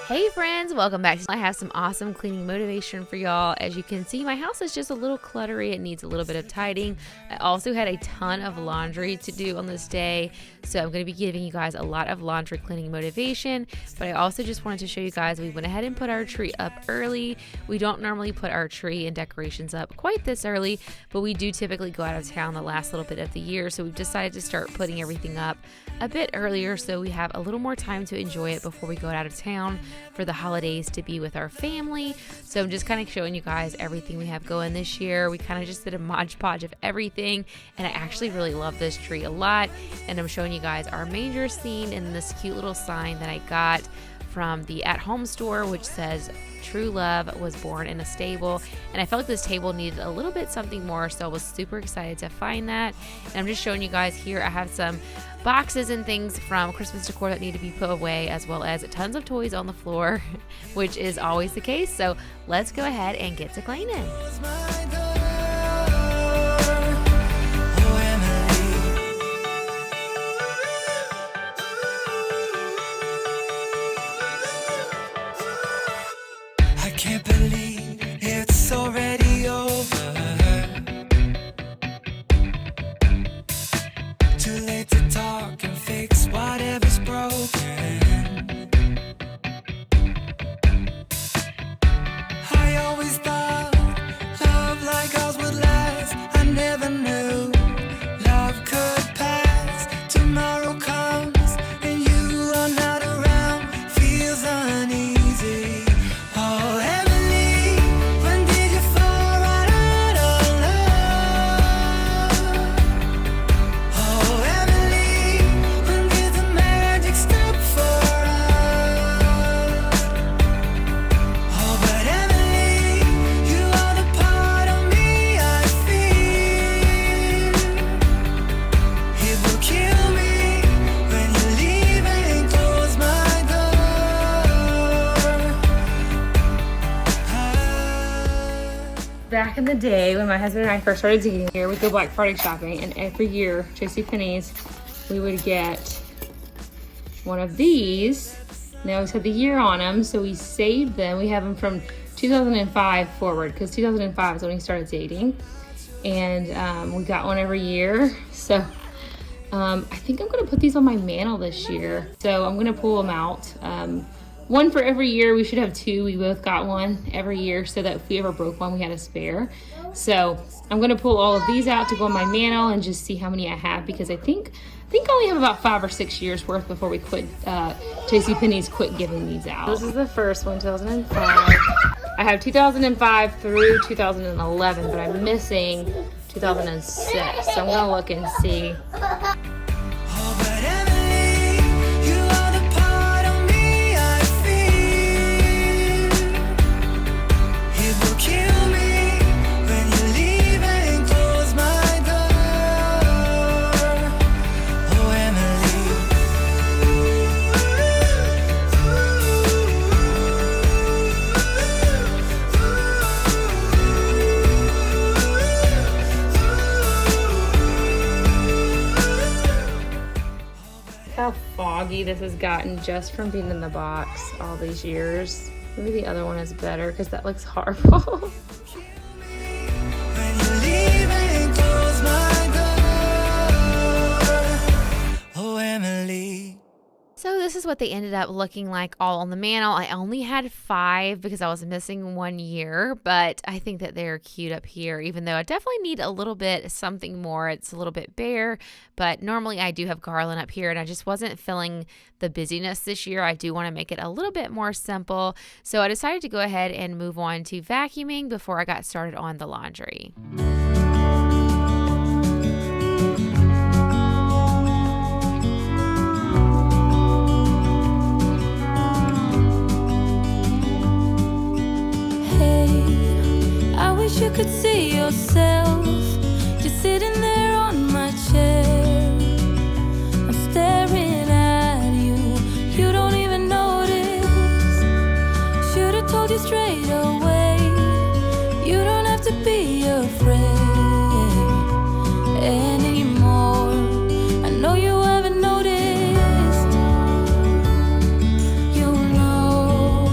Hey friends, welcome back. I have some awesome cleaning motivation for y'all. As you can see, my house is just a little cluttery. It needs a little bit of tidying. I also had a ton of laundry to do on this day, so I'm going to be giving you guys a lot of laundry cleaning motivation. But I also just wanted to show you guys we went ahead and put our tree up early. We don't normally put our tree and decorations up quite this early, but we do typically go out of town the last little bit of the year, so we've decided to start putting everything up a bit earlier so we have a little more time to enjoy it before we go out of town for the holidays to be with our family. So I'm just kind of showing you guys everything we have going this year. We kind of just did a Mod Podge of everything, and I actually really love this tree a lot. And I'm showing you guys our manger scene and this cute little sign that I got from the at-home store, which says true love was born in a stable. And I felt like this table needed a little bit something more, so I was super excited to find that. And I'm just showing you guys here, I have some boxes and things from Christmas decor that need to be put away, as well as tons of toys on the floor, which is always the case. So let's go ahead and get to cleaning. I can't believe it's already over. Too late to talk and fix whatever's broken. I always thought love like ours would last. I never knew love could pass. Tomorrow comes and you are not around. Feels uneasy. Oh, Emily, when did you fall right out of love? Oh, Emily, when did the magic stop for us? Oh, but Emily, you are the part of me I feel. It will kill me when you leave and close my door. Back in the day when my husband and I first started dating here, we'd go Black Friday shopping, and every year, JCPenney's, we would get one of these. They always had the year on them, so we saved them. We have them from 2005 forward, because 2005 is when we started dating, and we got one every year. So I think I'm going to put these on my mantle this year. So I'm going to pull them out. One for every year. We should have two. We both got one every year so that if we ever broke one, we had a spare. So I'm going to pull all of these out to go on my mantle and just see how many I have, because I think I only have about 5 or 6 years worth before we quit. JCPenney's quit giving these out. This is the first one, 2005. I have 2005 through 2011, but I'm missing 2006. So I'm going to look and see. Oh, but Emily, you are the part of me I feel. It will kill me when you leave and close my door. Oh, How foggy this has gotten just from being in the box all these years. Maybe the other one is better because that looks horrible. when you leave and close my door. Oh, Emily. So this is what they ended up looking like all on the mantle. I only had 5 because I was missing 1 year, but I think that they're cute up here, even though I definitely need a little bit something more. It's a little bit bare, but normally I do have garland up here, and I just wasn't feeling the busyness this year. I do want to make it a little bit more simple, so I decided to go ahead and move on to vacuuming before I got started on the laundry. I wish you could see yourself just sitting there on my chair. I'm staring at you, you don't even notice. Should've told you straight away, you don't have to be afraid anymore. I know you haven't noticed, you know.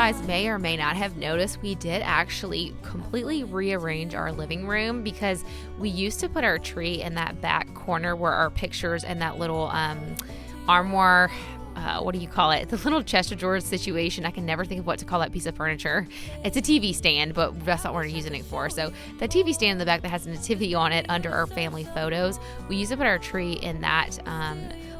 guys may or may not have noticed, we did actually completely rearrange our living room because we used to put our tree in that back corner where our pictures and that little armoire, what do you call it? The little chest of drawers situation. I can never think of what to call that piece of furniture. It's a TV stand, but that's not what we're using it for. So the TV stand in the back that has a nativity on it under our family photos, we used to put our tree in that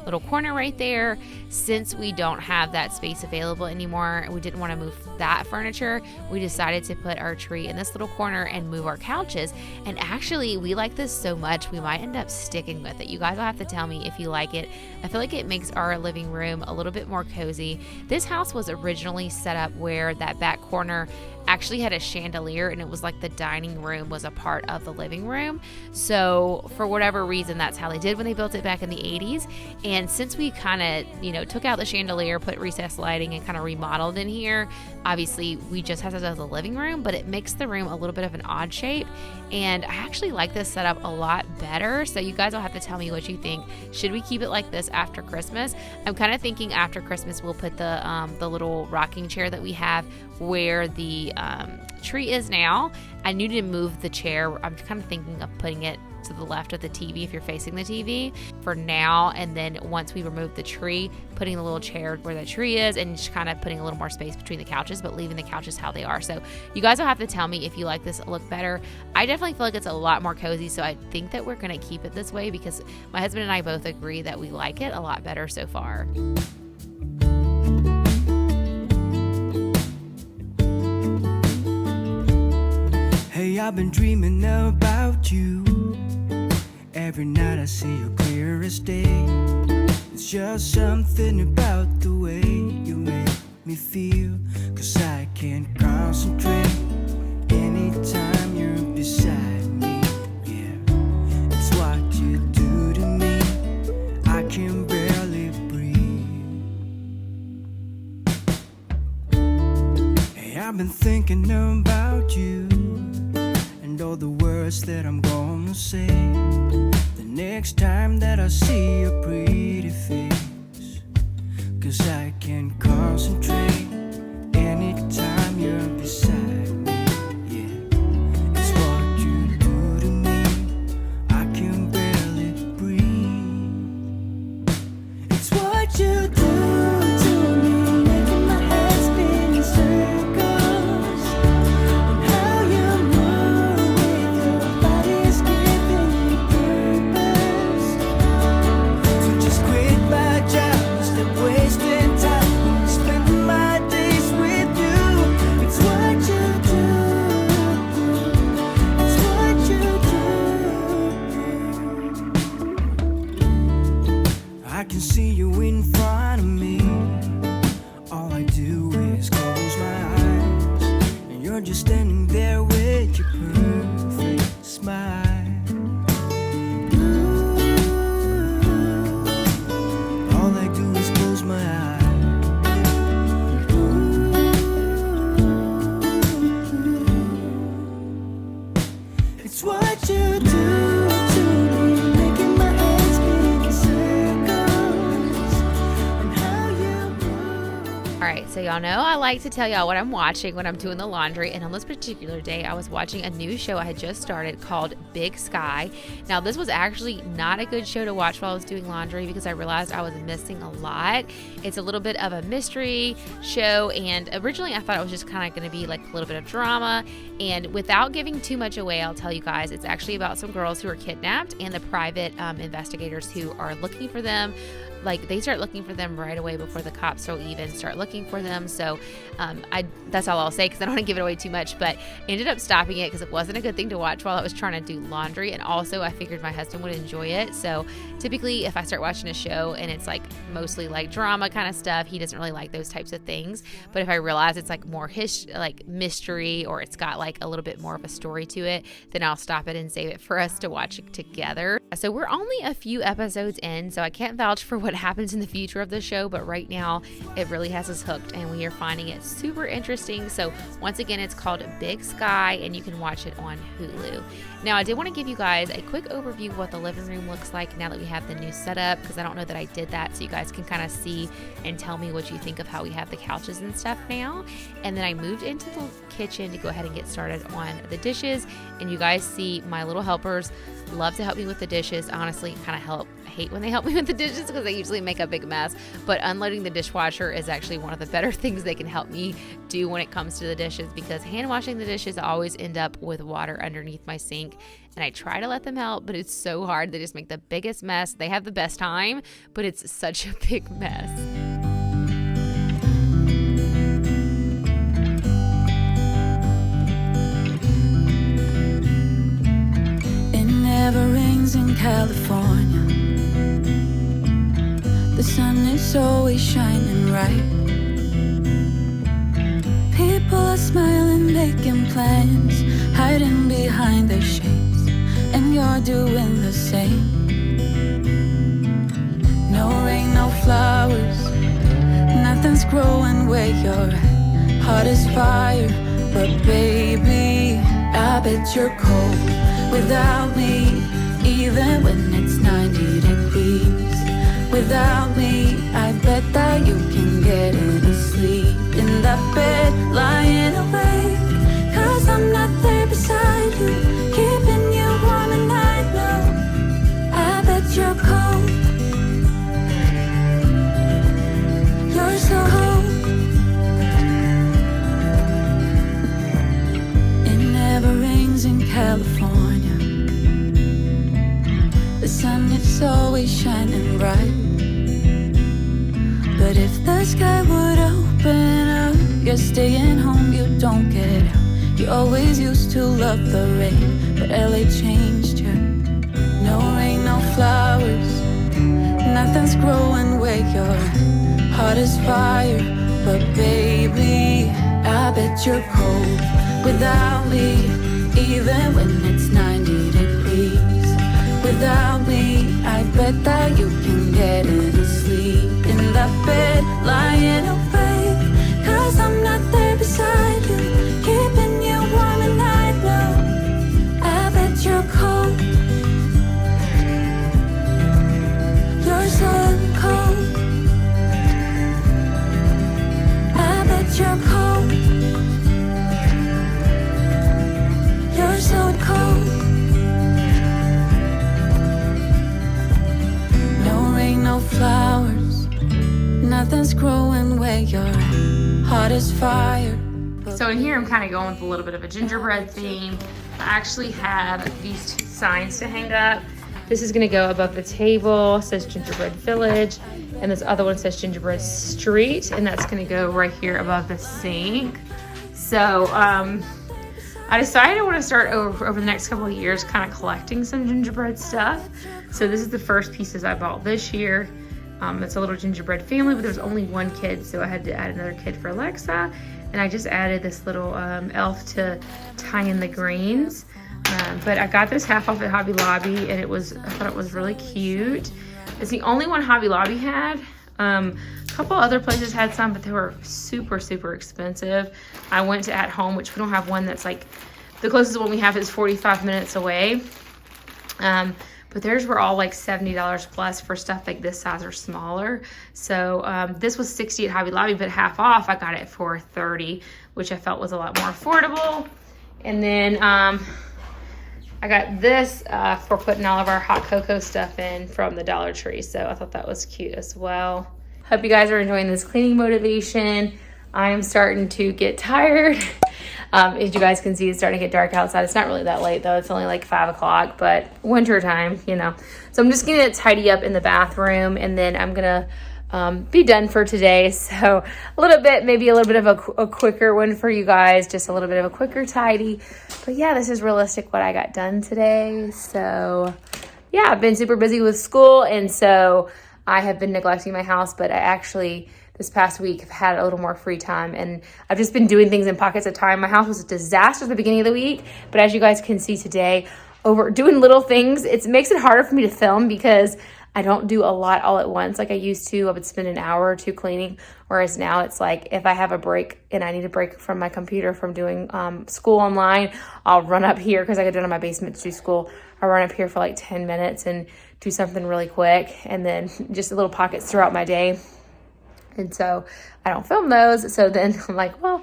little corner right there. Since we don't have that space available anymore, we didn't want to move that furniture. We decided to put our tree in this little corner and move our couches. And actually, we like this so much, we might end up sticking with it. You guys will have to tell me if you like it. I feel like it makes our living room a little bit more cozy. This house was originally set up where that back corner actually had a chandelier, and it was like the dining room was a part of the living room. So for whatever reason, that's how they did when they built it back in the 80s. And since we kind of, took out the chandelier, put recessed lighting, and kind of remodeled in here, obviously we just have it as a living room, but it makes the room a little bit of an odd shape. And I actually like this setup a lot better. So you guys will have to tell me what you think. Should we keep it like this after Christmas? I'm kind of thinking after Christmas we'll put the little rocking chair that we have where the tree is now. I need to move the chair. I'm kind of thinking of putting it to the left of the TV if you're facing the TV for now, and then once we remove the tree, putting the little chair where the tree is and just kind of putting a little more space between the couches, but leaving the couches how they are. So you guys will have to tell me if you like this look better. I definitely feel like it's a lot more cozy, so I think that we're going to keep it this way because my husband and I both agree that we like it a lot better so far. Hey, I've been dreaming about you. Every night I see you clear as day. It's just something about the way you make me feel. 'Cause I can't concentrate anytime you're beside me. Yeah, it's what you do to me. I can barely breathe. Hey, I've been thinking about you and all the words that I'm gonna say the next time that I see your pretty face. 'Cause I can't concentrate anytime you're beside me. Yeah, it's what you do to me. I can barely breathe. It's what you do to me, making my head spin in circles. And how you move with your body is giving me purpose. So just quit my job, stop wasting time, spending my days with you. It's what you do. It's what you do. I can see you in front of me. All I do is close my eyes, and you're just standing there with your perfect smile. All I do is close my eyes. It's what you do to me, making my head spin in circles. And how you move. All right, so y'all know I like to tell y'all what I'm watching when I'm doing the laundry, and on this particular day, I was watching a new show I had just started called Big Sky. Now, this was actually not a good show to watch while I was doing laundry because I realized I was missing a lot. It's a little bit of a mystery show, and originally I thought it was just kind of going to be like a little bit of drama, and without giving too much away, I'll tell you guys, it's actually about some girls who are kidnapped and the private investigators who are looking for them. Like, they start looking for them right away before the cops will even start looking for them. So that's all I'll say because I don't want to give it away too much, but ended up stopping it because it wasn't a good thing to watch while I was trying to do laundry. And also I figured my husband would enjoy it. So typically if I start watching a show and it's like mostly like drama kind of stuff, he doesn't really like those types of things. But if I realize it's like more like mystery, or it's got like a little bit more of a story to it, then I'll stop it and save it for us to watch it together. So we're only a few episodes in, so I can't vouch for what happens in the future of the show, but right now it really has us hooked. hooked and we are finding it super interesting. So once again, it's called Big Sky and you can watch it on Hulu. Now, I did want to give you guys a quick overview of what the living room looks like now that we have the new setup, because I don't know that I did that, so you guys can kind of see and tell me what you think of how we have the couches and stuff now. And then I moved into the kitchen to go ahead and get started on the dishes, and you guys see my little helpers love to help me with the dishes. Honestly, kind of hate when they help me with the dishes because they usually make a big mess, but unloading the dishwasher is actually one of the better things they can help me do when it comes to the dishes, because hand washing the dishes I always end up with water underneath my sink, and I try to let them help, but it's so hard. They just make the biggest mess. They have the best time, but it's such a big mess. It never rains in California. The sun is always shining bright. People are smiling, making plans, hiding behind their shades, and you're doing the same. No rain, no flowers, nothing's growing where you're at. Heart is fire, but baby, I bet you're cold without me, even when it's 90 degrees. Without me, I bet that you can get any sleep in that bed, lying awake, 'cause I'm not there beside you, keeping you warm and I know I bet you're cold. You're so cold. It never rains in California. The sun is always shining bright. But if the sky would open up, you're staying home, you don't get out. You always used to love the rain, but LA changed you. No rain, no flowers, nothing's growing where you're at. Heart is fire, but baby, I bet you're cold without me, even when it's 90 degrees. Without me, I bet that you can get any sleep in that bed, lying awake, 'cause I'm not there beside you, keeping you warm and I know I bet you're cold. You're so cold. I bet you're cold. You're so cold. No flowers, nothing's growing where you're at. Heart is fire. So in here I'm kind of going with a little bit of a gingerbread theme. I actually have these two signs to hang up. This is going to go above the table. It says Gingerbread Village, and this other one says Gingerbread Street, and that's going to go right here above the sink. So I decided I want to start over the next couple of years kind of collecting some gingerbread stuff. So this is the first pieces I bought this year. It's a little gingerbread family, but there's only one kid, so I had to add another kid for Alexa. And I just added this little elf to tie in the greens. But I got this half off at Hobby Lobby, and I thought it was really cute. It's the only one Hobby Lobby had. A couple other places had some, but they were super, super expensive. I went to At Home, which we don't have one that's like, the closest one we have is 45 minutes away. But theirs were all like $70 plus for stuff like this size or smaller. So this was $60 at Hobby Lobby, but half off, I got it for $30, which I felt was a lot more affordable. And then I got this for putting all of our hot cocoa stuff in from the Dollar Tree. So I thought that was cute as well. Hope you guys are enjoying this cleaning motivation. I am starting to get tired. As you guys can see, it's starting to get dark outside. It's not really that late though. It's only like 5 o'clock, but winter time, you know. So I'm just gonna tidy up in the bathroom, and then I'm gonna be done for today. So a little bit, maybe a little bit of a quicker one for you guys, just a little bit of a quicker tidy. But yeah, this is realistic what I got done today. So yeah, I've been super busy with school, and so I have been neglecting my house, but I actually this past week have had a little more free time, and I've just been doing things in pockets of time. My house was a disaster at the beginning of the week, but as you guys can see today, over doing little things, it makes it harder for me to film because I don't do a lot all at once like I used to. I would spend an hour or two cleaning, whereas now it's like if I have a break and I need a break from my computer from doing school online, I'll run up here because I could do it in my basement to do school. I'll run up here for like 10 minutes and do something really quick, and then just little pockets throughout my day. And so I don't film those. So then I'm like, well,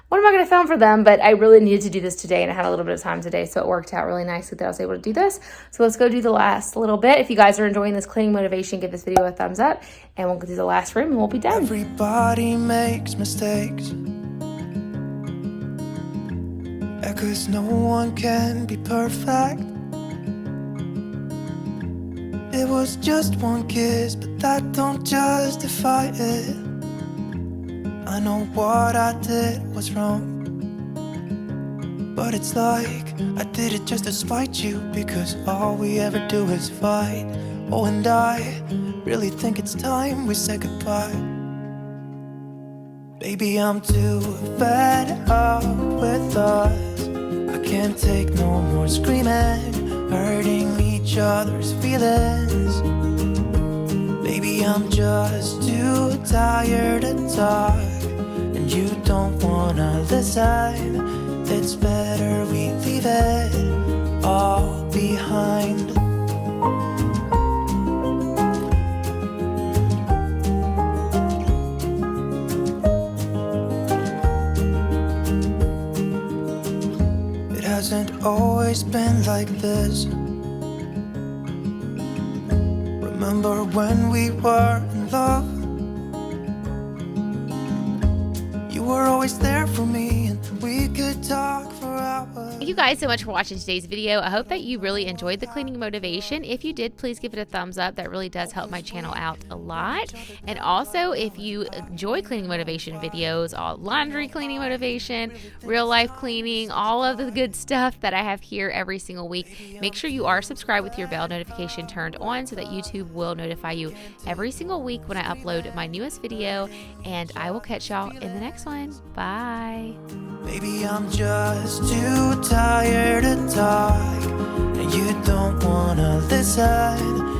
what am I going to film for them? But I really needed to do this today, and I had a little bit of time today, so it worked out really nicely that I was able to do this. So let's go do the last little bit. If you guys are enjoying this cleaning motivation, give this video a thumbs up, and we'll go do the last room, and we'll be done. Everybody makes mistakes, 'cause no one can be perfect. It was just one kiss, but that don't justify it. I know what I did was wrong, but it's like I did it just to spite you, because all we ever do is fight. Oh, and I really think it's time we say goodbye. Baby, I'm too fed up with us. I can't take no more screaming, hurting each other's feelings. Baby, I'm just too tired to talk, and you don't wanna listen. It's better we leave it all behind. It hasn't always been like this. Remember when we were in love? You were always there for me, and we could talk for hours. Thank you guys so much for watching today's video. I hope that you really enjoyed the cleaning motivation. If you did, please give it a thumbs up. That really does help my channel out a lot. And also, if you enjoy cleaning motivation videos, all laundry cleaning motivation, real life cleaning, all of the good stuff that I have here every single week, make sure you are subscribed with your bell notification turned on so that YouTube will notify you every single week when I upload my newest video. And I will catch y'all in the next one. Bye. Baby, I'm just too tired to talk, and you don't wanna listen.